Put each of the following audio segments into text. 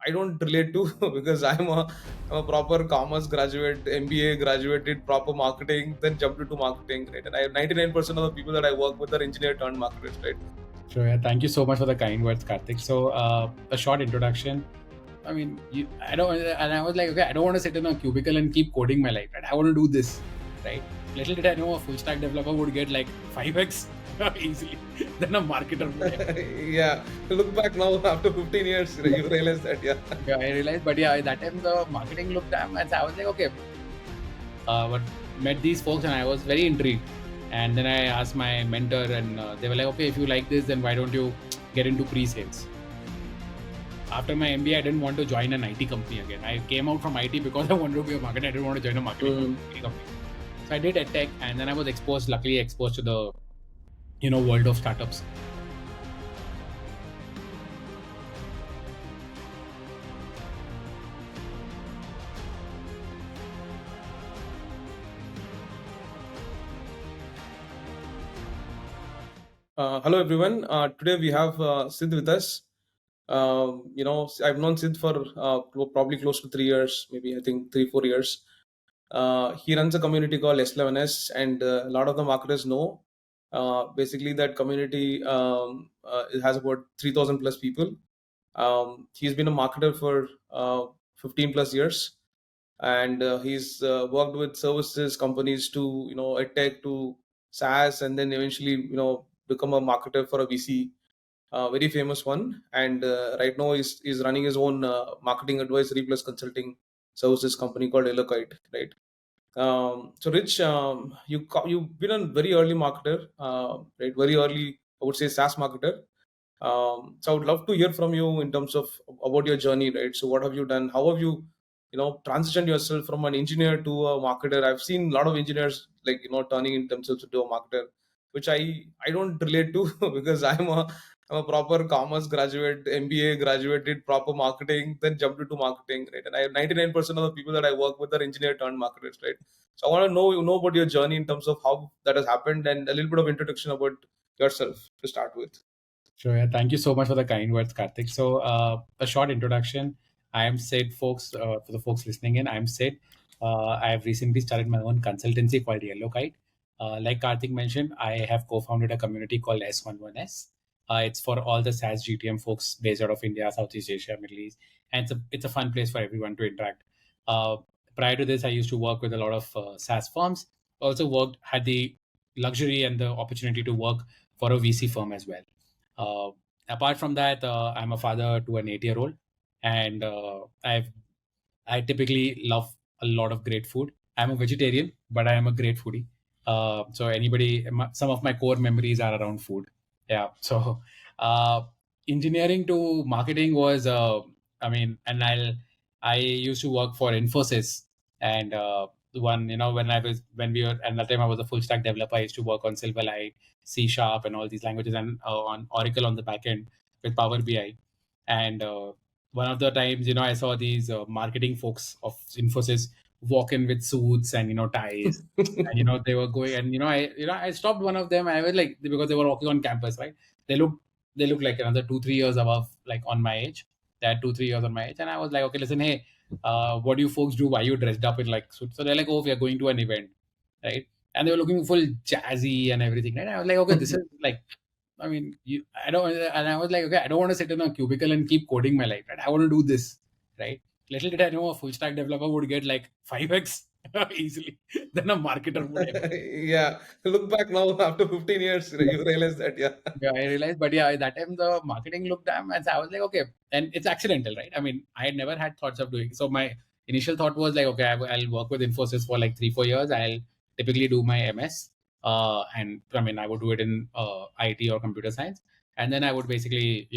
I don't relate to because I'm a proper commerce graduate, MBA graduated, proper marketing, then jumped into marketing, right? And I 99% of the people that I work with are engineer turned marketers, right? Sure. Yeah. Thank you so much for the kind words, Karthik. So, a short introduction. I mean, I don't, and I was like, okay, I don't want to sit in a cubicle and keep coding my life, right? I want to do this, right? Little did I know a full stack developer would get like 5x easily than a marketer would get. Yeah, look back now after 15 years, you realize that, yeah. Yeah, I realized, but yeah, that time the marketing looked damn, and so I was like, okay, but met these folks and I was very intrigued. And then I asked my mentor, and they were like, okay, if you like this, then why don't you get into pre-sales? After my MBA, I didn't want to join an IT company again. I came out from IT because I wanted to be a marketer. I didn't want to join a marketing company. So I did EdTech, and then I was luckily exposed to the, world of startups. Hello everyone. Today we have Sid with us. I've known Sid for probably close to 3 years, maybe I think 3-4 years. He runs a community called S11S, and a lot of the marketers know. Basically, that community it has about 3,000 plus people. He's been a marketer for 15 plus years, and he's worked with services companies to edtech to SaaS, and then eventually become a marketer for a VC, very famous one. And right now he's running his own marketing advisory plus consulting services company called Elokite, right? So Rich, you've been a very early marketer, right? Very early, I would say, SaaS marketer. So I would love to hear from you in terms of about your journey, right? So what have you done? How have you, transitioned yourself from an engineer to a marketer? I've seen a lot of engineers like turning themselves into a marketer, which I don't relate to because I'm a proper commerce graduate, MBA graduated, proper marketing, then jumped into marketing, right? And I 99% of the people that I work with are engineer turned marketers, right? So I want to know about your journey in terms of how that has happened and a little bit of introduction about yourself to start with. Sure. Yeah. Thank you so much for the kind words, Karthik. So, a short introduction. I am Sid, folks. For the folks listening in, I'm Sid. I have recently started my own consultancy called Yellow Kite. Like Karthik mentioned, I have co-founded a community called S11S. It's for all the SaaS GTM folks based out of India, Southeast Asia, Middle East, and it's a fun place for everyone to interact. Uh, Prior to this, I used to work with a lot of SaaS firms. Also had the luxury and the opportunity to work for a VC firm as well. Uh, Apart from that, I'm a father to an 8-year-old, and I typically love a lot of great food. I'm a vegetarian, but I am a great foodie. Some of my core memories are around food. Yeah. So, uh, engineering to marketing was, I used to work for Infosys, and when we were, and that time I was a full stack developer. I used to work on Silverlight, C Sharp, and all these languages, and on Oracle on the back end with Power BI. And one of the times, I saw these marketing folks of Infosys walk in with suits and ties, and they were going, and I stopped one of them. I was like, because they were walking on campus, right? They looked like another 2-3 years above, like on my age. They had 2-3 years on my age, and I was like, okay, listen, hey, what do you folks do? Why you dressed up in like suits? So they're like, oh, we are going to an event, right? And they were looking full jazzy and everything, right? I was like, okay, this is like, I don't, and I was like, okay, I don't want to sit in a cubicle and keep coding my life, right? I want to do this, right? Little did I know a full stack developer would get like 5x easily than a marketer would ever. Yeah, look back now after 15 years, you realize that, yeah. Yeah, I realized, but yeah, that time the marketing looked damn, and so I was like, okay, and it's accidental, right? I mean, I had never had thoughts of doing. So my initial thought was like, okay, I'll work with Infosys for like 3-4 years. I'll typically do my MS, and I would do it in IT or computer science, and then I would basically,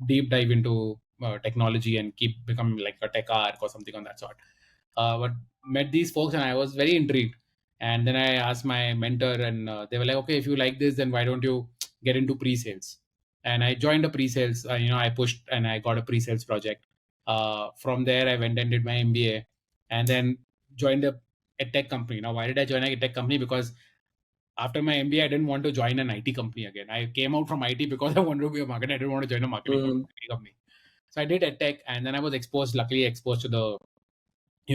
deep dive into technology and keep becoming like a tech arc or something on that sort. But met these folks and I was very intrigued. And then I asked my mentor, and they were like, okay, if you like this, then why don't you get into pre-sales? And I joined a pre-sales. I pushed and I got a pre-sales project. From there, I went and did my MBA, and then joined a tech company. Now, why did I join a tech company? Because after my MBA, I didn't want to join an IT company again. I came out from IT because I wanted to be a marketer. I didn't want to join a marketing company. So I did EdTech, and then I was luckily exposed to the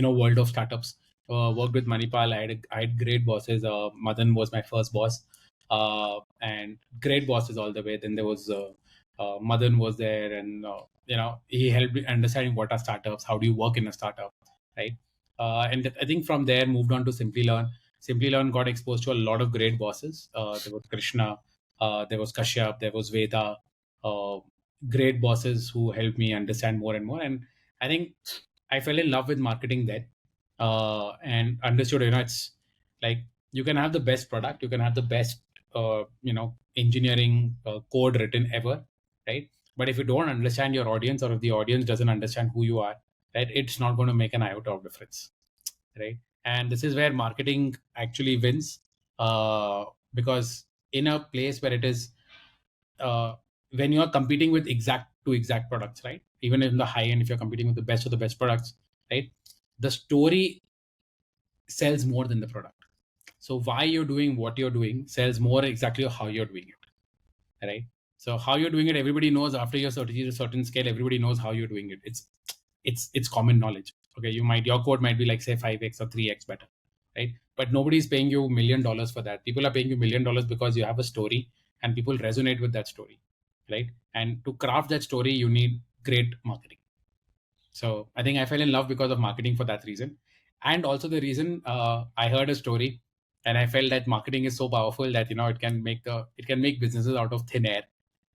world of startups. Worked with Manipal. I had great bosses. Madan was my first boss, and great bosses all the way. Then there was Madan was there, and he helped me understanding what are startups, how do you work in a startup, right? And I think from there moved on to Simply Learn. Simply Learn got exposed to a lot of great bosses. There was Krishna, there was Kashyap, there was Veda. Uh, Great bosses who helped me understand more and more. And I think I fell in love with marketing then, and understood, it's like you can have the best product, you can have the best, engineering code written ever, right? But if you don't understand your audience, or if the audience doesn't understand who you are, right, it's not going to make an iota of difference, right? And this is where marketing actually wins, because in a place where it is, uh, when you're competing with exact products, right? Even in the high end, if you're competing with the best of the best products, right? The story sells more than the product. So why you're doing what you're doing sells more exactly how you're doing it, right? So how you're doing it, everybody knows. After your certain scale, everybody knows how you're doing it. It's common knowledge. Okay, your code might be like say 5x or 3x better, right? But nobody's paying you $1 million for that. People are paying you $1 million because you have a story and people resonate with that story, right? And to craft that story, you need great marketing. So I think I fell in love because of marketing for that reason. And also the reason, I heard a story and I felt that marketing is so powerful that, it can make businesses out of thin air,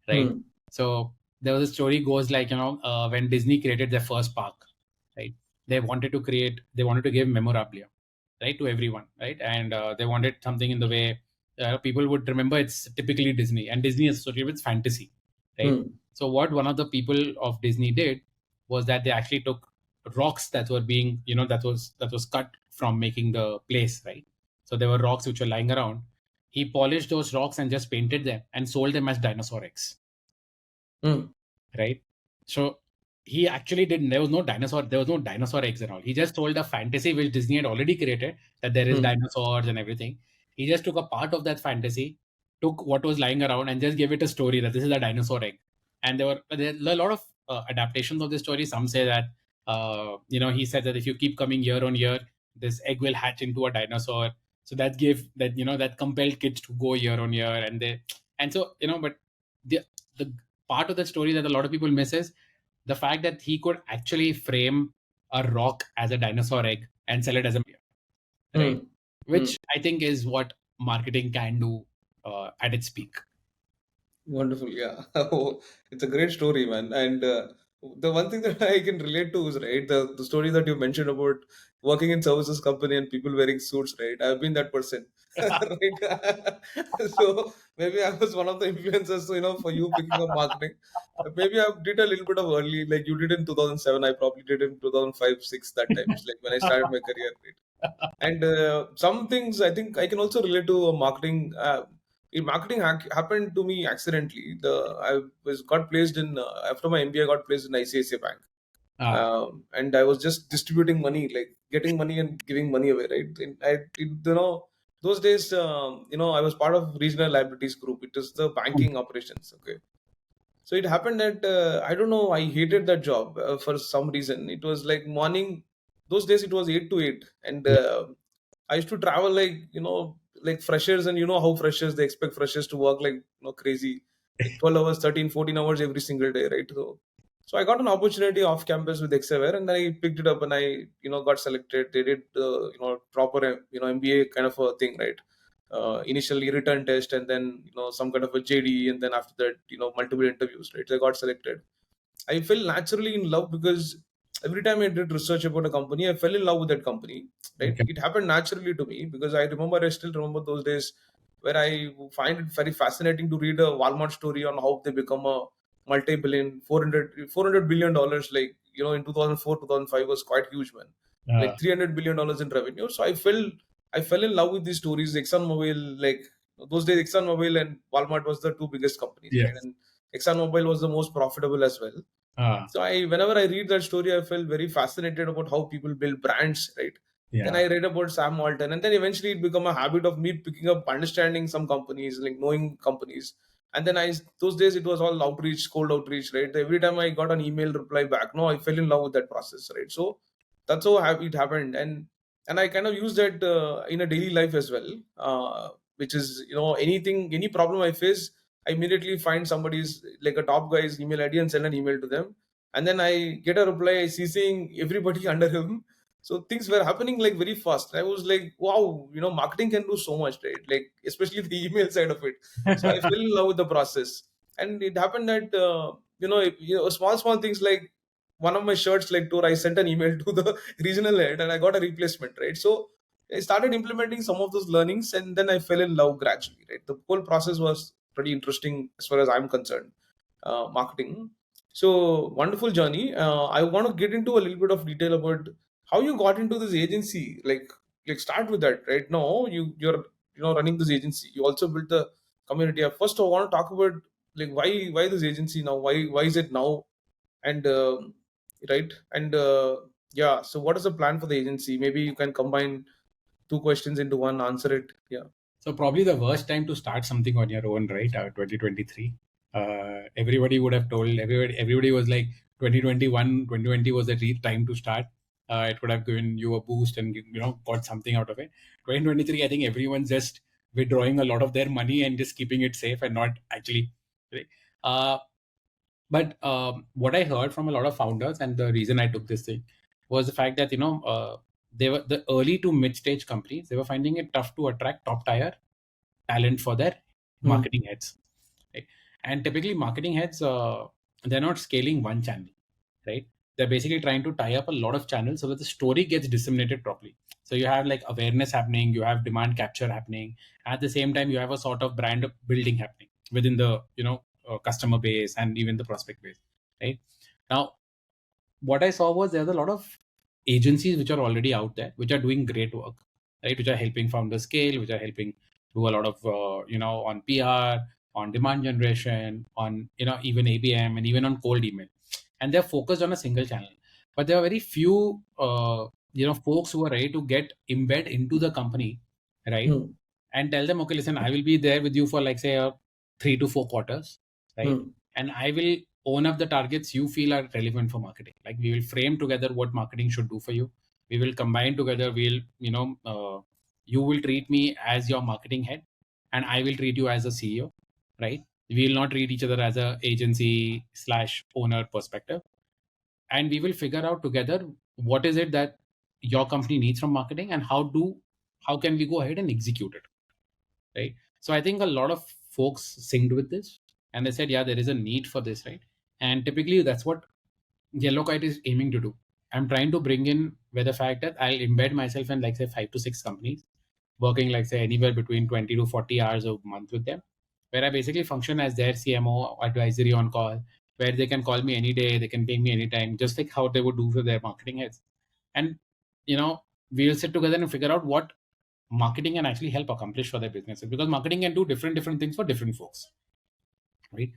right? Hmm. So there was a story goes like, when Disney created their first park, right? They wanted to give memorabilia, right, to everyone, right? And they wanted something in the way people would remember it's typically Disney, and Disney is associated with fantasy, right? Hmm. So what one of the people of Disney did was that they actually took rocks that were being, that was cut from making the place, right? So there were rocks which were lying around. He polished those rocks and just painted them and sold them as dinosaur eggs, Hmm. right? So he actually didn't. There was no dinosaur eggs and all. He just told a fantasy which Disney had already created, that there is Hmm. dinosaurs and everything. He just took a part of that fantasy, took what was lying around, and just gave it a story that this is a dinosaur egg. And there are a lot of adaptations of this story. Some say that, he said that if you keep coming year on year, this egg will hatch into a dinosaur. So that gave that, that compelled kids to go year on year, and so, but the part of the story that a lot of people miss is the fact that he could actually frame a rock as a dinosaur egg and sell it as a beer, right? Hmm. Hmm. Which I think is what marketing can do at its peak. Wonderful, yeah. Oh, it's a great story, man. And the one thing that I can relate to is right the story that you mentioned about working in services company and people wearing suits, right? I've been that person, right? So maybe I was one of the influencers, for you picking up marketing. Maybe I did a little bit of early, like you did in 2007. I probably did in 2005, six that times, like when I started my career, right? And some things I think I can also relate to marketing. Marketing happened to me accidentally. I was got placed in after my MBA. I got placed in ICICI Bank, Ah, and I was just distributing money, like getting money and giving money away. Right? Those days, I was part of regional liabilities group. It is the banking operations. Okay, so it happened that I don't know. I hated that job for some reason. It was like morning. Those days it was 8 to 8, and yeah. I used to travel like freshers, and you know how freshers they expect freshers to work like crazy, like 12 hours, 13, 14 hours every single day, right? So I got an opportunity off campus with Exaware, and I picked it up, and I got selected. They did proper MBA kind of a thing, right? Initially return test, and then some kind of a JD, and then after that multiple interviews, right? I got selected. I fell naturally in love because every time I did research about a company, I fell in love with that company. Right? Okay. It happened naturally to me because I still remember those days where I find it very fascinating to read a Walmart story on how they become a multi-billion, $400 billion. Like, in 2004, 2005 was quite huge, man. Uh, Like $300 billion in revenue. So I fell in love with these stories. ExxonMobil, like those days, ExxonMobil and Walmart was the two biggest companies, right? yes. And ExxonMobil was the most profitable as well. Uh, So whenever I read that story, I felt very fascinated about how people build brands, right? Then yeah. I read about Sam Walton, and then eventually it became a habit of me picking up, understanding some companies, like knowing companies. And then those days it was all outreach, cold outreach, right? Every time I got an email reply back, no, I fell in love with that process, right? So that's how it happened. And I kind of use that in a daily life as well, which is, any problem I face, I immediately find somebody's, like a top guy's email ID, and send an email to them. And then I get a reply CCing everybody under him. So things were happening like very fast. I was like, wow, marketing can do so much, right? Like, especially the email side of it. So I fell in love with the process. And it happened that, small things, like one of my shirts like tore, I sent an email to the regional head and I got a replacement, right? So I started implementing some of those learnings, and then I fell in love gradually, right? The whole process was pretty interesting as far as I'm concerned, marketing. So wonderful journey. I want to get into a little bit of detail about how you got into this agency. Like start with that, right? Now you're running this agency. You also built a community. First, I want to talk about, like, why this agency now? Why is it now? And right, and yeah. So what is the plan for the agency? Maybe you can combine two questions into one. Answer it. Yeah. So probably the worst time to start something on your own, right? 2023. Everybody would have told everybody was like 2021, 2020 was the time to start. It would have given you a boost and got something out of it. 2023, I think everyone's just withdrawing a lot of their money and just keeping it safe and not actually. Right? But what I heard from a lot of founders, and the reason I took this thing, was the fact that they were the early to mid stage companies. They were finding it tough to attract top tier talent for their marketing heads, right? And typically, marketing heads they're not scaling one channel, right? They're basically trying to tie up a lot of channels so that the story gets disseminated properly. So you have like awareness happening, you have demand capture happening. At the same time, you have a sort of brand building happening within the customer base and even the prospect base, right? Now, what I saw was there's a lot of agencies which are already out there, which are doing great work, right? Which are helping founders scale, which are helping do a lot of on PR, on demand generation, on even ABM, and even on cold email, and they're focused on a single channel. But there are very few folks who are ready to get embed into the company, right? And tell them, okay, listen, I will be there with you for like say 3 to 4 quarters, right? And I will own up the targets you feel are relevant for marketing. Like we will frame together what marketing should do for you. We will combine together. You will treat me as your marketing head, and I will treat you as a CEO, right? We will not treat each other as a agency / owner perspective, and we will figure out together what is it that your company needs from marketing, and how can we go ahead and execute it, right? So I think a lot of folks synced with this, and they said, yeah, there is a need for this, right? And typically that's what Yellow Kite is aiming to do. I'm trying to bring in where the fact that I'll embed myself in like say 5 to 6 companies, working like say anywhere between 20 to 40 hours a month with them, where I basically function as their CMO advisory on call, where they can call me any day, they can ping me anytime, just like how they would do for their marketing heads. And we'll sit together and figure out what marketing can actually help accomplish for their businesses, because marketing can do different things for different folks, right?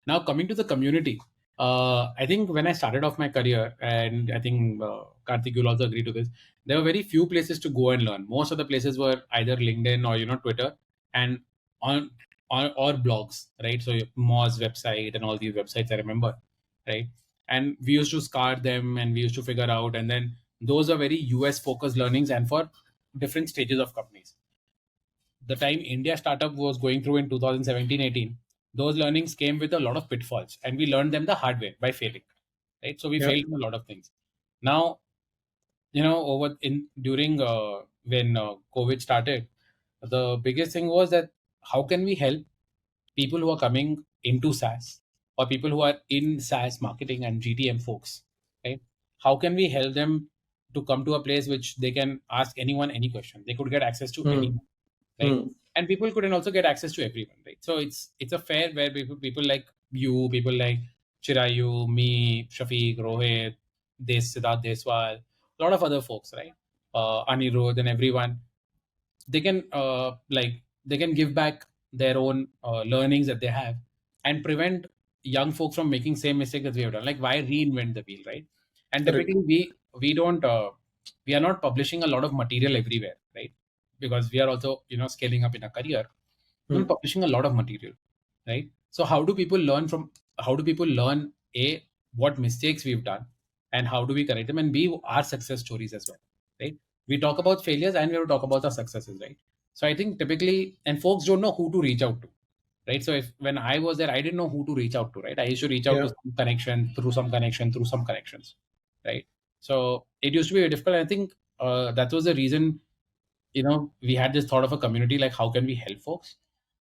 Now, coming to the community, I think when I started off my career, and I think Karthik will also agree to this, there were very few places to go and learn. Most of the places were either LinkedIn or Twitter, and on or blogs, right? So Moz website and all these websites, I remember, right? And we used to scar them and we used to figure out, and then those are very US focused learnings and for different stages of companies. The time India startup was going through in 2017-18, those learnings came with a lot of pitfalls, and we learned them the hard way by failing, right? So we failed in a lot of things. Now, over in during when COVID started, the biggest thing was that how can we help people who are coming into SaaS, or people who are in SaaS marketing and GTM folks, right? How can we help them to come to a place which they can ask anyone any question? They could get access to anyone, right? And people couldn't also get access to everyone, right? So it's a fair where people like you, people like Chirayu, me, Shafiq, Rohit, Siddharth Deswal, a lot of other folks, right? Anirudh and everyone, they can they can give back their own learnings that they have, and prevent young folks from making same mistake that we have done. Like, why reinvent the wheel, right? And Correct. typically we don't we are not publishing a lot of material everywhere, right? Because we are also scaling up in a career. We're publishing a lot of material, right? So how do people learn from, how do people learn a, what mistakes we've done, and how do we correct them, and b, our success stories as well, right? We talk about failures and we have to talk about our successes, right? So I think typically, and folks don't know who to reach out to, right? So if, when I was there, I didn't know who to reach out to, right? I used to reach out to Yeah, some connection, through some connection, through some connections, right? So it used to be very difficult. I think that was the reason, we had this thought of a community, like how can we help folks.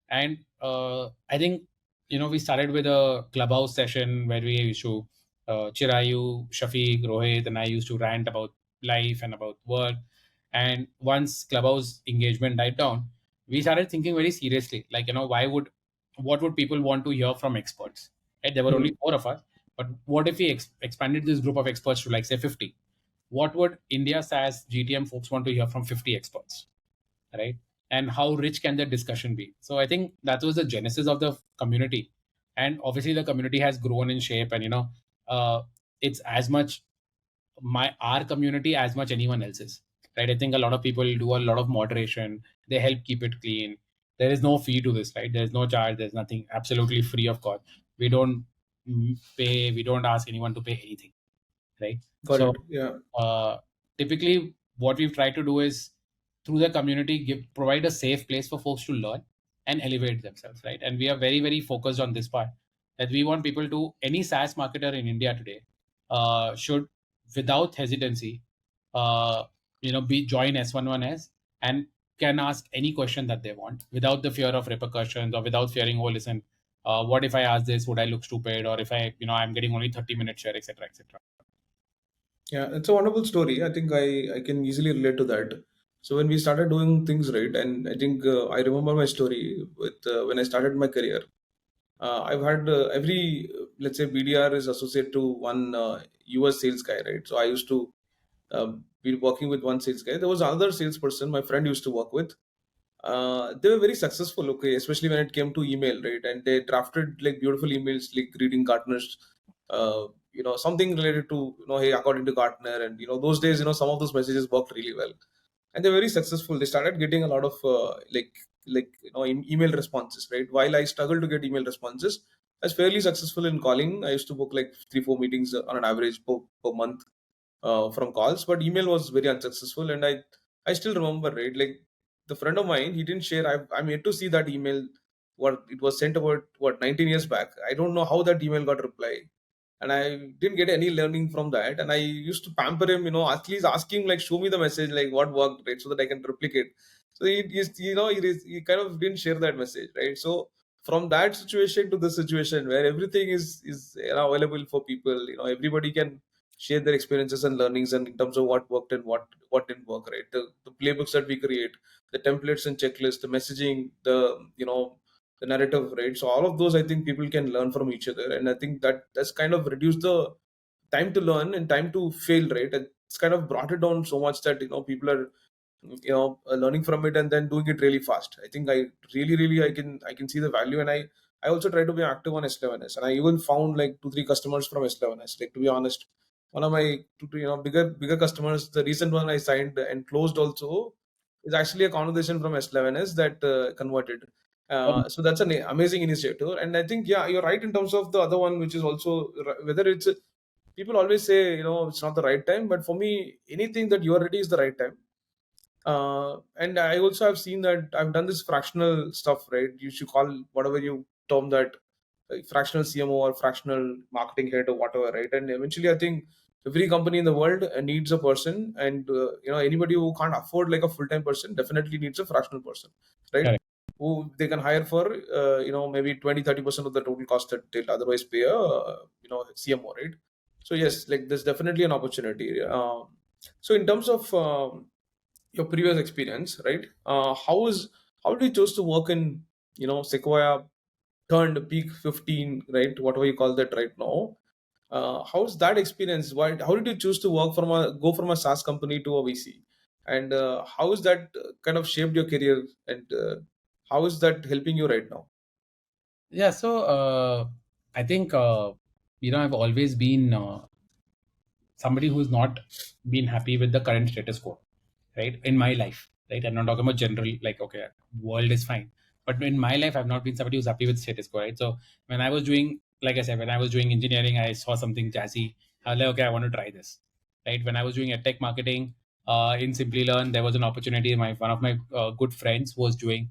And I think, we started with a clubhouse session where we used to, Chirayu, Shafiq, Rohit, and I used to rant about life and about work. And once clubhouse engagement died down, we started thinking very seriously, like, what would people want to hear from experts, right? There were only mm, four of us, but what if we expanded this group of experts to, like, say, 50? What would India SaaS GTM folks want to hear from 50 experts, right? And how rich can the discussion be? So I think that was the genesis of the community. And obviously the community has grown in shape, and it's as much our community as much anyone else's, right? I think a lot of people do a lot of moderation, they help keep it clean. There is no fee to this, right? There's no charge, there's nothing, absolutely free of cost. We don't pay, we don't ask anyone to pay anything, right? got So it. Yeah, uh, typically what we've tried to do is, through the community, provide a safe place for folks to learn and elevate themselves, right? And we are very, very focused on this part, that we want people to, any SaaS marketer in India today should, without hesitancy, be join S11S, and can ask any question that they want without the fear of repercussions, or without fearing, oh, listen, what if I ask this, would I look stupid, or if I, I'm getting only 30-minute share, etc., etc. yeah, it's a wonderful story. I think I can easily relate to that. So when we started doing things right, and I think I remember my story with when I started my career. I've had every let's say BDR is associated to one US sales guy, right? So I used to be working with one sales guy. There was another salesperson my friend used to work with. They were very successful, okay, especially when it came to email, right? And they drafted like beautiful emails, like reading Gartner's, something related to, hey, according to Gartner, and those days, some of those messages worked really well, and they're very successful. They started getting a lot of email responses, right? While I struggled to get email responses, I was fairly successful in calling. I used to book like 3-4 meetings on an average per month from calls, but email was very unsuccessful. And I still remember, right? Like the friend of mine, he didn't share. I'm yet to see that email. What it was sent about 19 years back. I don't know how that email got reply, and I didn't get any learning from that. And I used to pamper him, at least asking like, show me the message, like what worked, right, so that I can replicate. So he kind of didn't share that message, right? So from that situation to this situation where everything is available for people, everybody can share their experiences and learnings, and in terms of what worked and what didn't work, right? The playbooks that we create, the templates and checklists, the messaging, the narrative, right? So all of those, I think people can learn from each other, and I think that's kind of reduced the time to learn and time to fail, right? And it's kind of brought it down so much that people are learning from it and then doing it really fast. I think I really I can see the value, and I also try to be active on S11S, and I even found like 2-3 customers from S11S. Like, to be honest, one of my bigger customers, the recent one I signed and closed also, is actually a conversation from S11S that converted. So that's an amazing initiative, and I think, yeah, you're right in terms of the other one, which is also whether it's people always say it's not the right time, but for me, anything that you're ready is the right time. And I also have seen that I've done this fractional stuff, right? You should call whatever you term that, fractional CMO or fractional marketing head or whatever, right? And eventually, I think every company in the world needs a person, and anybody who can't afford like a full time person definitely needs a fractional person, right? Correct. Who they can hire for maybe 20-30% of the total cost that they'll otherwise pay a CMO, right? So yes, like there's definitely an opportunity. So in terms of your previous experience, right? How did you choose to work in Sequoia turned Peak 15, right? Whatever you call that right now. How's that experience? Why? How did you choose to go from a SaaS company to a VC? And how is that kind of shaped your career? And how is that helping you right now? Yeah, so I think I've always been somebody who's not been happy with the current status quo, right? In my life, right? I'm not talking about general, like, okay, world is fine. But in my life, I've not been somebody who's happy with status quo, right? So when I was doing, like I said, when I was doing engineering, I saw something jazzy. I was like, okay, I want to try this, right? When I was doing tech marketing in Simply Learn, there was an opportunity. One of my good friends was doing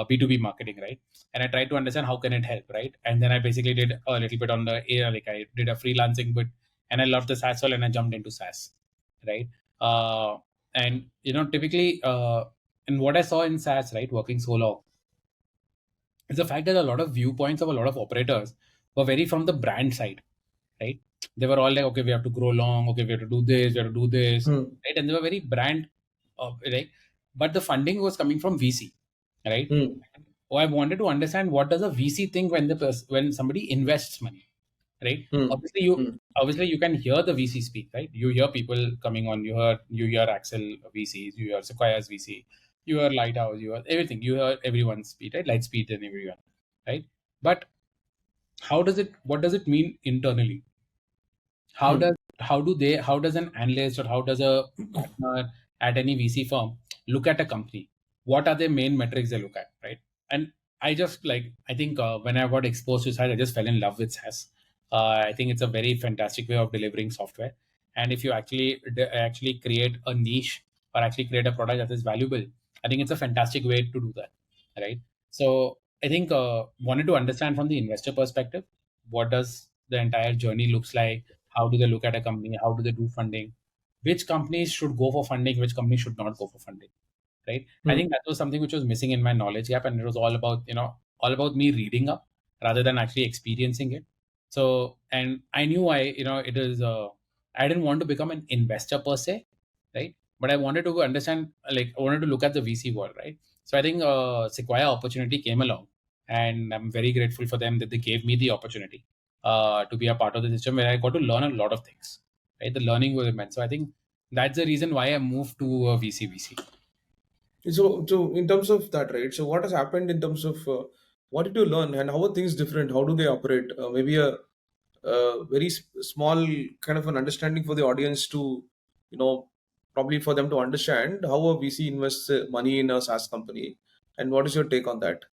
B2B marketing, right? And I tried to understand how can it help, right? And then I basically did a little bit on the air, like I did a freelancing bit, and I loved the SaaS world, and I jumped into SaaS, right? Uh, and typically, and what I saw in SaaS, right, working so long, is the fact that a lot of viewpoints of a lot of operators were very from the brand side, right? They were all like, okay, we have to grow long, okay, we have to do this, we have to do this, Hmm. right? And they were very brand, right? But the funding was coming from VC, right? Hmm. Oh, I wanted to understand what does a VC think when when somebody invests money, right? Hmm. Obviously you can hear the VC speak, right? You hear people coming on, you hear Axel VCs, you hear Sequoia's VC, you hear Lighthouse, you hear everything, you hear everyone's speed, right? Lightspeed and everyone, right? But what does it mean internally? how Hmm. does how does an analyst, or how does a partner at any VC firm look at a company? What are the main metrics they look at, right? And I think when I got exposed to SaaS, I just fell in love with SaaS. I think it's a very fantastic way of delivering software. And if you actually create a niche, or actually create a product that is valuable, I think it's a fantastic way to do that, right? So I think wanted to understand from the investor perspective, what does the entire journey looks like? How do they look at a company? How do they do funding? Which companies should go for funding? Which companies should not go for funding? Right? I Hmm. think that was something which was missing in my knowledge gap, and it was all about me reading up rather than actually experiencing it. So, and I knew it is. I didn't want to become an investor per se, right? But I wanted to understand, like, I wanted to look at the VC world, right? So I think Sequoia opportunity came along, and I'm very grateful for them that they gave me the opportunity to be a part of the system where I got to learn a lot of things. Right, the learning was immense. So I think that's the reason why I moved to VC. So in terms of that, right? So what has happened in terms of what did you learn and how are things different? How do they operate? Maybe a very small kind of an understanding for the audience to, you know, probably for them to understand how a VC invests money in a SaaS company. And what is your take on that?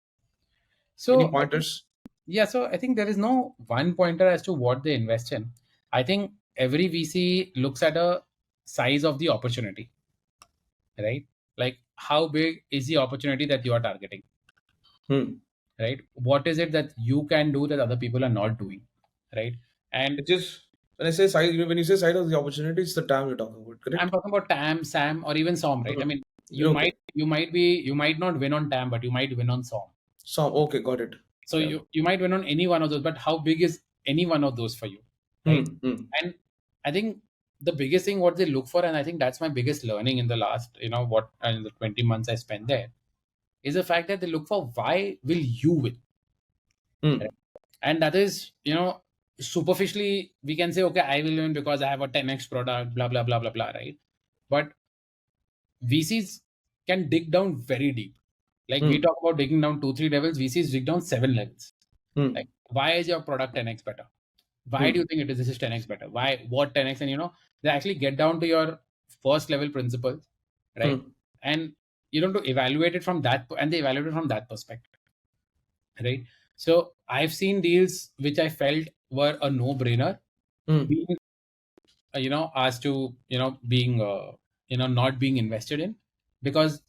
Any So I think, pointers? yeah, so I think there is no one pointer as to what they invest in. I think every VC looks at a size of the opportunity, right? Like, how big is the opportunity that you are targeting, Hmm. right? What is it that you can do that other people are not doing, right? And It is when I say size, when you say size of the opportunity, it's the time you're talking about, I'm correct? talking about TAM, SAM, or even SOM, right? I Mhm. mean, Okay. you might not win on TAM, but you might win on SOM. So okay, got it. So Yeah. you might win on any one of those, but how big is any one of those for you, right? Hmm. Hmm. And I think the biggest thing what they look for, and I think that's my biggest learning in the last, in the 20 months I spent there, is the fact that they look for why will you win, right? Hmm. And that is, superficially we can say, okay, I will win because I have a 10x product, blah blah blah blah blah, right? But VCs can dig down very deep. Like, we Hmm. talk about digging down 2 3 levels, VCs dig down 7 levels. Like, Hmm. why is your product 10x better? Why do Hmm. you think this is 10x better? Why, what 10x? And they actually get down to your first level principles, right? Hmm. And to evaluate it from that, and they evaluate it from that perspective, right? So I've seen deals which I felt were a no-brainer, Hmm. being as to being not being invested in, because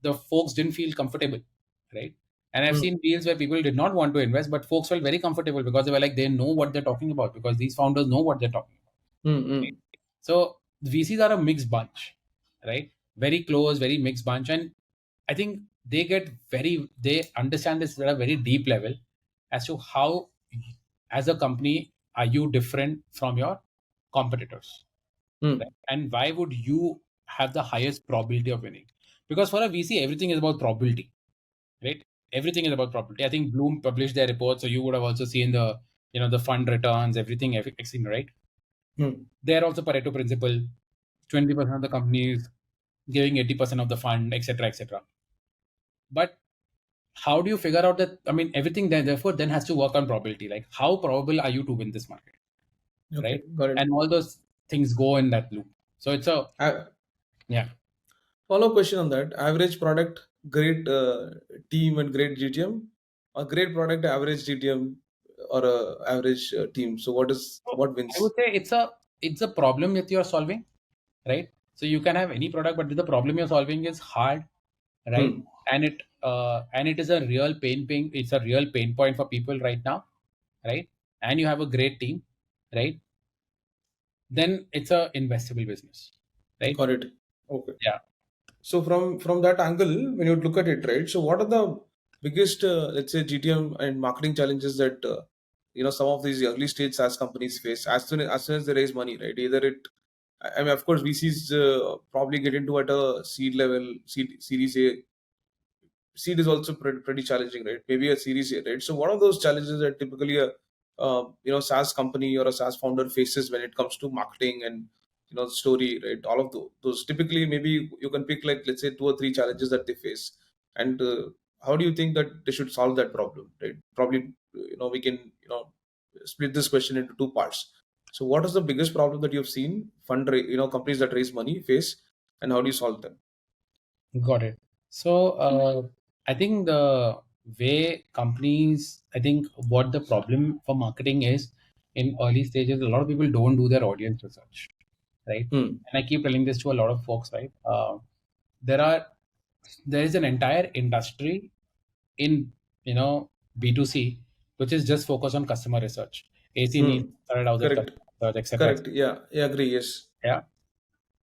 the folks didn't feel comfortable, right? And I've Hmm. seen deals where people did not want to invest, but folks felt very comfortable because they were like, they know what they're talking about, because these founders know what they're talking about. Hmm. Hmm. So VCs are a mixed bunch, right? Very close, very mixed bunch. And I think they understand this at a very deep level as to how, as a company, are you different from your competitors, right? Hmm. And why would you have the highest probability of winning? Because for a VC, everything is about probability, right? Everything is about probability. I think Bloom published their report, so you would have also seen the fund returns, everything, right? Hmm. There also Pareto principle, 20% of the companies giving 80% of the fund, etc., etc. But how do you figure out that? I mean, everything then therefore then has to work on probability. Like, how probable are you to win this market, Okay, right? got it. And all those things go in that loop. So it's a I, yeah. follow-up question on that. Average product great team and great GTM, a great product, average GTM, or a average team? So So what I would wins? say it's a problem that you're solving, right? So you can have any product, but the problem you're solving is hard, right? Hmm. And it is a real pain. It's a real pain point for people right now, right? And you have a great team, right? Then it's a investable business, right? Got it. Okay. Yeah. So from that angle, when you look at it, right? So what are the biggest, let's say, GTM and marketing challenges that some of these early stage SaaS companies face as soon as they raise money, right? Either I mean, of course, VCs probably get into at a seed level, series A. Seed is also pretty challenging, right? Maybe a series A, right? So what are those challenges that typically a SaaS company or a SaaS founder faces when it comes to marketing and story, right? All of those typically, maybe you can pick, like, let's say, two or three challenges that they face, and how do you think that they should solve that problem, right? Probably we can split this question into two parts. So what is the biggest problem that you've seen companies that raise money face, and how do you solve them? Got it. So I think the way companies, I think what the problem for marketing is in early stages, a lot of people don't do their audience research, right? Hmm. And I keep telling this to a lot of folks, right? There are there is an entire industry in B2C which is just focused on customer research, AC Hmm. needs, started out Correct. customer research, etc. Correct. Yeah. I agree. Yes. Yeah.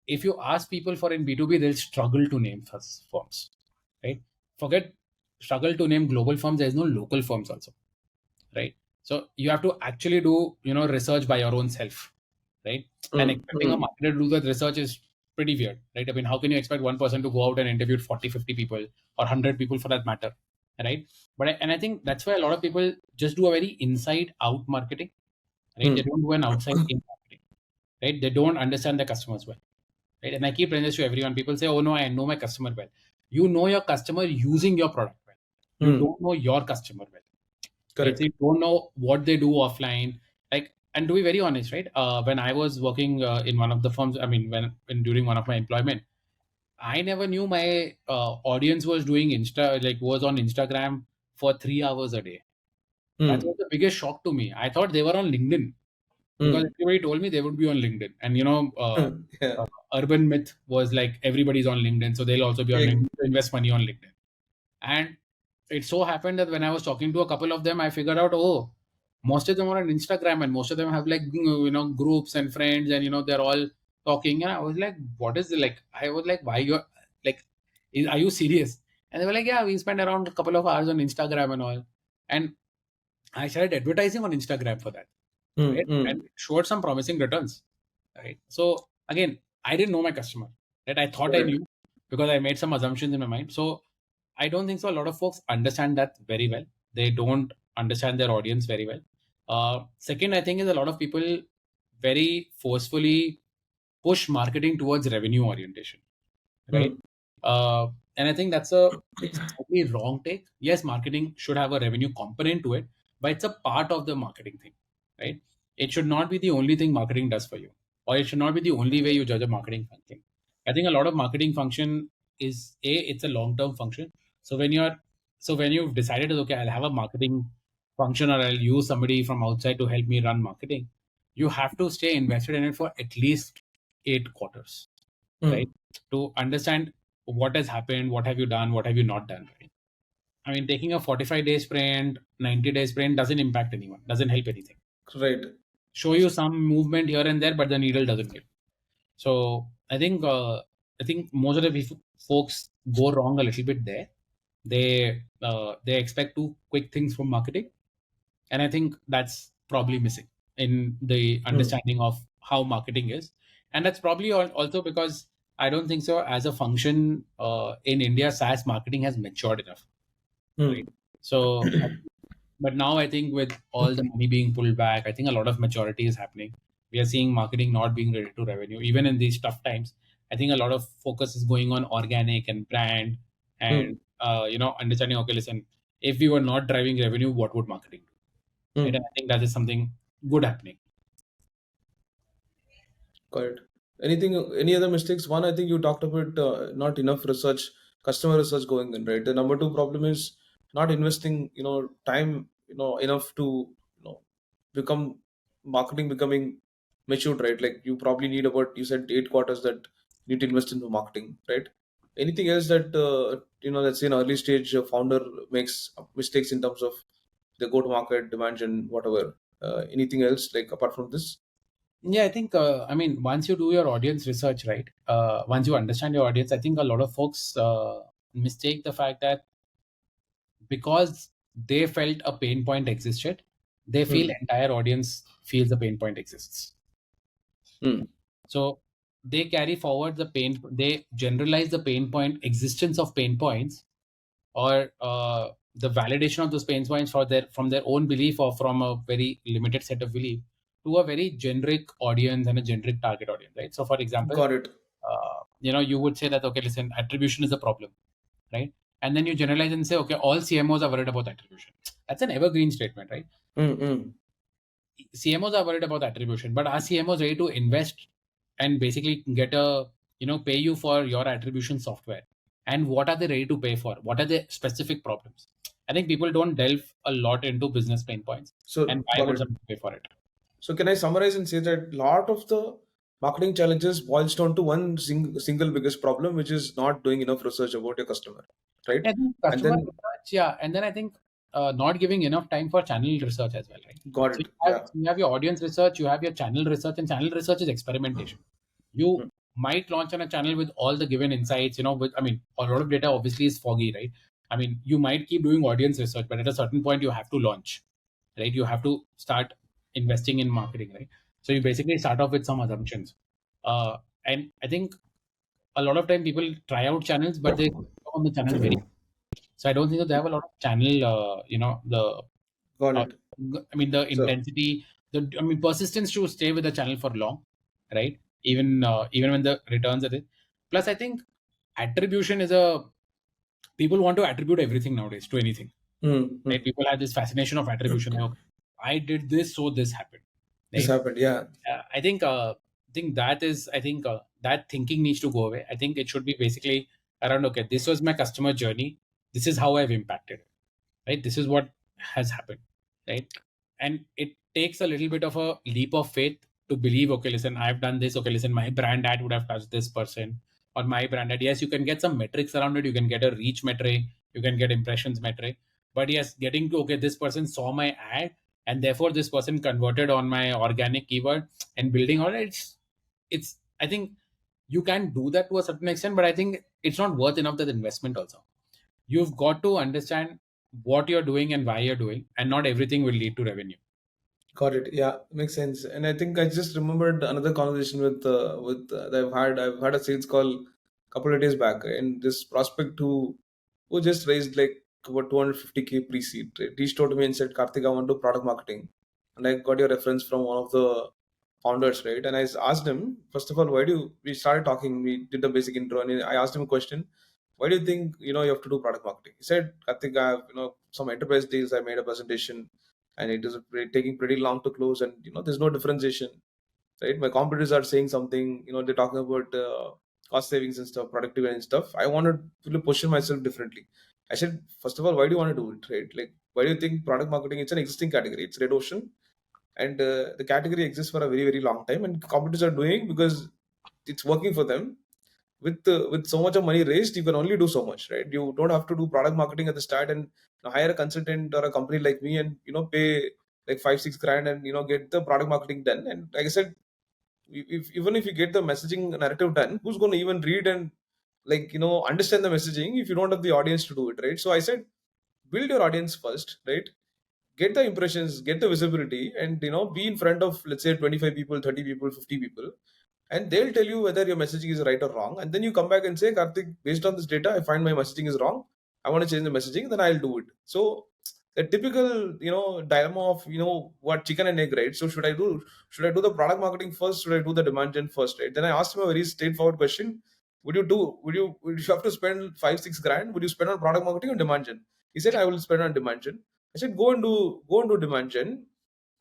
If you ask people for in B2B, they'll struggle to name first firms, right? Forget struggle to name global firms. There's no local firms also, right? So you have to actually do research by your own self, right? And Hmm. expecting a Hmm. marketer to do that research is pretty weird, right? I mean, how can you expect one person to go out and interview 40, 50 people or 100 people for that matter, right? And I think that's why a lot of people just do a very inside out marketing, right? They Hmm. don't do an outside in marketing, right? They don't understand the customers well, right? And I keep telling this to everyone. People say, "Oh no, I know my customer well." You know your customer using your product well. You Hmm. don't know your customer well, right? So Correct. you don't know what they do offline. Like, and to be very honest, right? When I was working in one of the firms, I mean, when during one of my employment, I never knew my audience was doing was on Instagram for 3 hours a day. That was Hmm. the biggest shock to me. I thought they were on LinkedIn because Hmm. everybody told me they would be on LinkedIn. And Yeah. urban myth was like everybody's on LinkedIn, so they'll also be on Egg. LinkedIn to invest money on LinkedIn. And it so happened that when I was talking to a couple of them, I figured out, oh, most of them are on Instagram and most of them have like groups and friends, and they're all talking. And I was like, what is it like? I was like, why you're like, are you serious? And they were like, yeah, we spent around a couple of hours on Instagram and all. And I started advertising on Instagram for that, Hmm. right? And Hmm. it showed some promising returns, right? So again, I didn't know my customer, right? I thought I Correct. knew because I made some assumptions in my mind. So I don't think so. A lot of folks understand that very well. They don't understand their audience very well. Second, I think is a lot of people very forcefully push marketing towards revenue orientation, right? Hmm. Uh, and I think that's a slightly wrong take. Yes, marketing should have a revenue component to it, but it's a part of the marketing thing, right? It should not be the only thing marketing does for you, or it should not be the only way you judge a marketing function. I think a lot of marketing function is it's a long term function. So when you've decided, okay, I'll have a marketing function or I'll use somebody from outside to help me run marketing, you have to stay invested in it for at least 8 quarters, right? Hmm. To understand what has happened, what have you done, what have you not done, right? I mean, taking a 45-day sprint, 90-day sprint doesn't impact anyone, doesn't help anything. Right. Show you some movement here and there, but the needle doesn't move. So I think most of the folks go wrong a little bit there. They expect too quick things from marketing, and I think that's probably missing in the Hmm. understanding of how marketing is. And that's probably also because I don't think so as a function in India, SaaS marketing has matured enough, right? Hmm. So but now I think with all the money being pulled back, I think a lot of maturity is happening. We are seeing marketing not being related to revenue even in these tough times. I think a lot of focus is going on organic and brand, and Hmm. understanding, okay, listen, if we were not driving revenue, what would marketing do, right? And Hmm. I think that is something good happening. Correct. Any other mistakes? One, I think you talked about not enough research, customer research going in, right? The number two problem is not investing, time, enough to, become marketing becoming matured, right? Like you probably need about, you said 8 quarters that you need to invest into marketing, right? Anything else that, let's say an early stage founder makes mistakes in terms of the go to market, demand gen, whatever. Anything else like apart from this? Yeah, I think, I mean, once you do your audience research, right? Once you understand your audience, I think a lot of folks mistake the fact that because they felt a pain point existed, they feel Hmm. entire audience feels the pain point exists. Hmm. So they carry forward the pain, they generalize the pain point existence of pain points, or the validation of those pain points for their from their own belief or from a very limited set of belief to a very generic audience and a generic target audience, right? So for example, Got it. you would say that, okay, listen, attribution is a problem, right? And then you generalize and say, okay, all CMOs are worried about attribution. That's an evergreen statement, right? Hmm. Hmm. CMOs are worried about attribution, but are CMOs ready to invest and basically get a, pay you for your attribution software? And what are they ready to pay for? What are the specific problems? I think people don't delve a lot into business pain points So and why got would it. someone pay for it. So can I summarize and say that lot of the marketing challenges boils down to one single biggest problem, which is not doing enough research about your customer, right? I think And customer then research, yeah, and then I think not giving enough time for channel research as well, right? got So it. Yeah. you have your audience research, you have your channel research, and channel research is experimentation. You Hmm. might launch on a channel with all the given insights, with, I mean, a lot of data obviously is foggy, right? I mean, you might keep doing audience research, but at a certain point you have to launch, right? You have to start investing in marketing, right? So you basically start off with some assumptions. And I think a lot of time people try out channels, but they go on the channel very. So I don't think that they have a lot of channel, Got uh, it. I mean, the So intensity, I mean, persistence to stay with the channel for long, right? Even when the returns are there. Plus, I think attribution is a people want to attribute everything nowadays to anything, hmm, hmm. right? People have this fascination of attribution. Like, okay, I did this, so this happened, This right? happened. Yeah. I think that is, I think that thinking needs to go away. I think it should be basically around, okay, this was my customer journey. This is how I've impacted it, right? This is what has happened, right? And it takes a little bit of a leap of faith to believe, okay, listen, I've done this. Okay, listen, my brand ad would have touched this person, or my brand ad. Yes, you can get some metrics around it. You can get a reach metric, you can get impressions metric. But yes, getting to, okay, this person saw my ad and therefore this person converted on my organic keyword and building on it. It's I think you can do that to a certain extent, but I think it's not worth enough that investment also. You've got to understand what you're doing and why you're doing, and not everything will lead to revenue. Got it. Yeah, makes sense. And I think I just remembered another conversation that I've had a sales call a couple of days back, and this prospect who just raised like about 250K pre-seed. Right? Reached out to me and said, "Karthik, I want to do product marketing," and I got your reference from one of the founders, right? And I asked him, first of all, why do we started talking? We did the basic intro, and I asked him a question. Why do you think you have to do product marketing? He said, "Karthik, I have some enterprise deals. I made a presentation." And it is taking pretty long to close, and there's no differentiation, right? My competitors are saying something, they're talking about cost savings and stuff, productivity and stuff. I want to really position myself differently. I said, first of all, why do you want to do it, right? Like, why do you think product marketing? It's an existing category, it's red ocean, and the category exists for a very very long time, and competitors are doing because it's working for them. With so much of money raised, you can only do so much, right? You don't have to do product marketing at the start and hire a consultant or a company like me and pay like 5-6 grand and get the product marketing done. And like I said, even if you get the messaging narrative done, who's going to even read and like understand the messaging if you don't have the audience to do it, right? So I said, build your audience first, right? Get the impressions, get the visibility, and be in front of, let's say, 25 people, 30 people, 50 people, and they'll tell you whether your messaging is right or wrong. And then you come back and say, Karthik, based on this data, I find my messaging is wrong. I want to change the messaging, then I'll do it. So the typical, dilemma of, what chicken and egg, right? So should I do the product marketing first? Should I do the demand gen first, right? Then I asked him a very straightforward question. Would you have to spend 5-6 grand? Would you spend on product marketing or demand gen? He said, I will spend on demand gen. I said, go and do demand gen,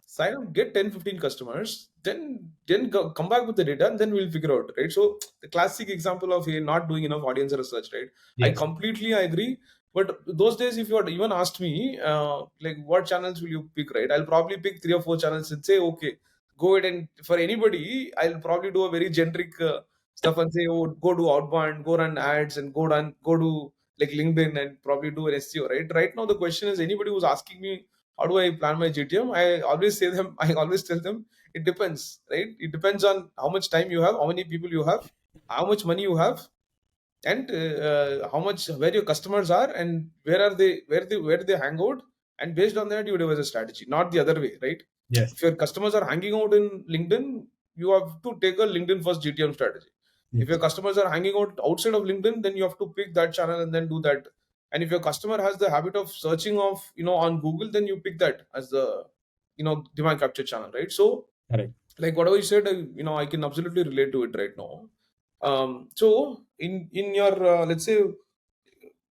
sign up, get 10-15 customers, come back with the data, and then we'll figure out, right? So the classic example of not doing enough audience research, right? I Yes. completely agree. But those days, if you had even asked me, like, what channels will you pick, right? I'll probably pick 3 or 4 channels and say, okay, go ahead. And for anybody, I'll probably do a very generic stuff and say, oh, go do outbound, go run ads, and go do like LinkedIn, and probably do an SEO, right? Right now, the question is, anybody who's asking me, how do I plan my GTM? I always tell them, it depends, right? It depends on how much time you have, how many people you have, how much money you have, and how much, where your customers are, and where they hang out. And based on that, you devise a strategy, not the other way, right? Yes. If your customers are hanging out in LinkedIn, you have to take a LinkedIn first GTM strategy. If your Yes. customers are hanging out outside of LinkedIn, then you have to pick that channel and then do that. And if your customer has the habit of searching of, on Google, then you pick that as the, demand capture channel, right? So, Correct. like whatever you said, I can absolutely relate to it right now. So in your, let's say,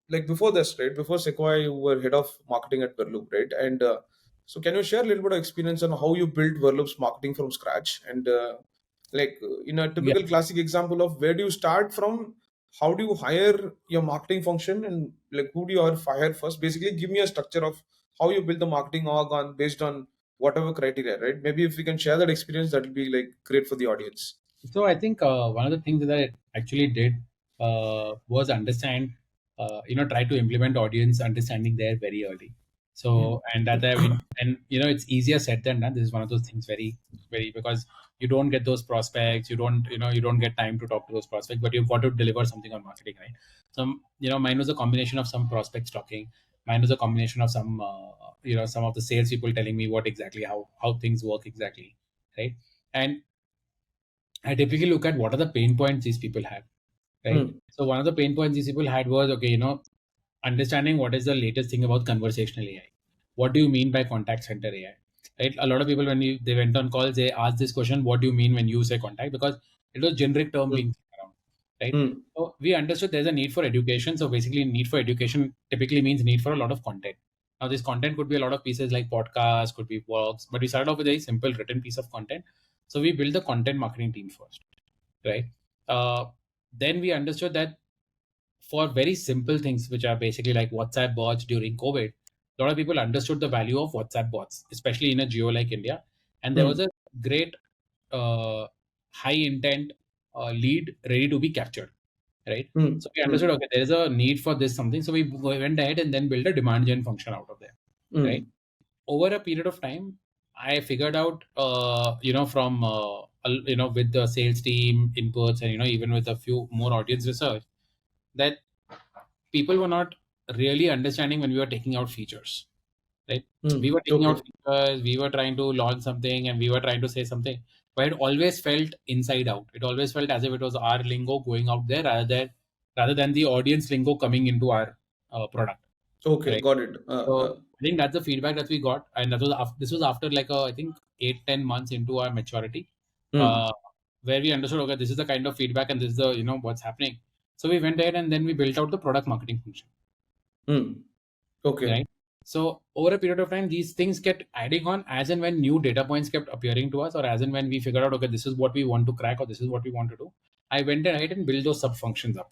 like before this, right, before Sequoia, you were head of marketing at Verloop, right? And so can you share a little bit of experience on how you built Verloop's marketing from scratch? And like in a Yeah. typical classic example of, where do you start from, how do you hire your marketing function, and like who do you hire first? Basically, give me a structure of how you build the marketing org on, based on whatever criteria, right? Maybe if we can share that experience, that will be like great for the audience. So I think one of the things that I actually did was understand, try to implement audience understanding there very early. So, and that I mean, and it's easier said than done. This is one of those things, very, very, because you don't get those prospects, you don't get time to talk to those prospects, but you've got to deliver something on marketing, right? So, mine was a combination of some prospects talking. Mine was a combination of some, some of the sales people telling me what exactly, how things work exactly, right? And I typically look at what are the pain points these people have, right? Hmm. So one of the pain points these people had was, okay, understanding what is the latest thing about conversational AI. What do you mean by contact center AI? Right? A lot of people, when they went on calls, they asked this question: what do you mean when you say contact? Because it was generic term Hmm. being thrown around, right? Hmm. So we understood there's a need for education. So basically, need for education typically means need for a lot of content. Now, this content could be a lot of pieces like podcasts, could be blogs, but we started off with a simple written piece of content. So we built the content marketing team first, right? Uh, then we understood that for very simple things, which are basically like WhatsApp bots during COVID, a lot of people understood the value of WhatsApp bots, especially in a geo like India. And there was Hmm. a great high intent lead ready to be captured, right? Hmm. So we understood, Hmm. okay, there is a need for this something. So we went ahead and then built a demand gen function out of there, right? Hmm. Over a period of time, I figured out, from, with the sales team inputs and, even with a few more audience research, that people were not really understanding when we were taking out features, right? We Hmm. were taking out Okay. features, we were trying to launch something, and we were trying to say something, but it always felt inside out. It always felt as if it was our lingo going out there rather than the audience lingo coming into our product, Okay. right? Got it. So I think that's the feedback that we got, and this was after like I think 8-10 months into our maturity, Hmm. uh, where we understood, okay, this is the kind of feedback and this is the what's happening. So we went ahead and then we built out the product marketing function, Hmm. Okay. right? So over a period of time, these things kept adding on as and when new data points kept appearing to us, or as and when we figured out, okay, this is what we want to crack, or this is what we want to do. I went ahead and built those sub functions up,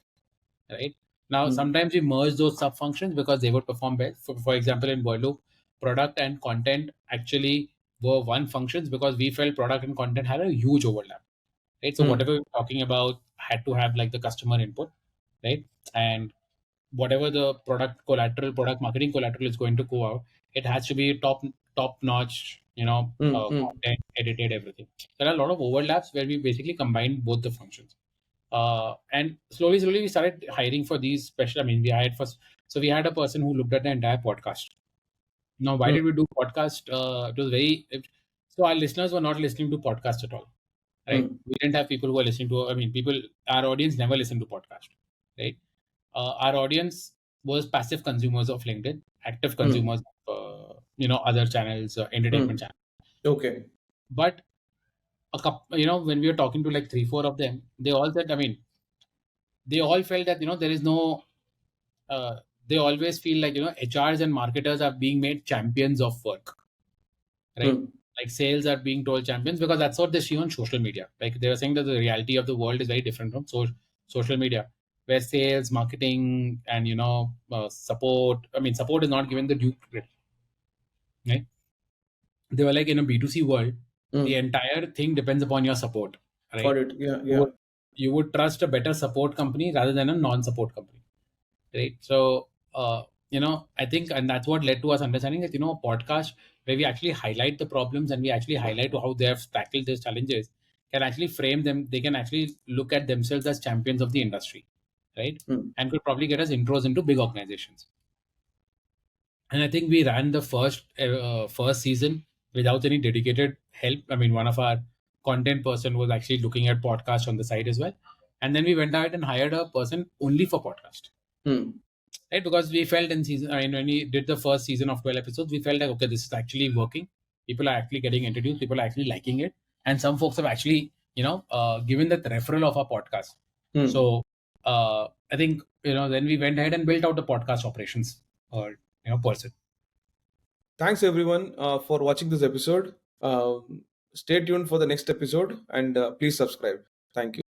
right? Now, Hmm. sometimes we merge those sub functions because they would perform best. For example, in Boiloop, product and content actually were one functions because we felt product and content had a huge overlap, right? So Hmm. whatever we're talking about had to have like the customer input, right? And whatever the product marketing collateral is going to go out, it has to be top notch, Hmm. Hmm. content, edited, everything. There are a lot of overlaps where we basically combined both the functions. And slowly we started hiring for these special. I mean, we hired first. So we had a person who looked at the entire podcast. Now, why Hmm. did we do podcast? It was so our listeners were not listening to podcast at all, right? Hmm. We didn't have people who were listening to. I mean, our audience never listened to podcast, right? Our audience was passive consumers of LinkedIn, active Hmm. consumers of other channels, Hmm. entertainment channels. Okay. But a couple, when we were talking to like 3-4 of them, they all said, I mean, they all felt that there is no uh, they always feel like HRs and marketers are being made champions of work, right? Hmm. like sales are being told champions because that's what they see on social media. Like they were saying that the reality of the world is very different from social media, where sales, marketing, and support. I mean, support is not given the due credit, right? They were like in a B2C world, the entire thing depends upon your support, Got right? it. Yeah, You yeah. would you would trust a better support company rather than a non-support company, right? So I think, and that's what led to us understanding that a podcast where we actually highlight the problems and we actually highlight how they have tackled these challenges can actually frame them. They can actually look at themselves as champions of the industry, right? Hmm. And could probably get us intros into big organizations. And I think we ran the first season without any dedicated help. I mean, one of our content person was actually looking at podcasts on the side as well, and then we went out and hired a person only for podcast, Hmm. right? Because we felt in season, I mean, when we did the first season of 12 episodes, we felt like, okay, this is actually working. People are actually getting introduced. People are actually liking it, and some folks have actually, given that referral of our podcast. Hmm. So I think then we went ahead and built out the podcast operations, person. Thanks everyone for watching this episode. Stay tuned for the next episode and please subscribe. Thank you.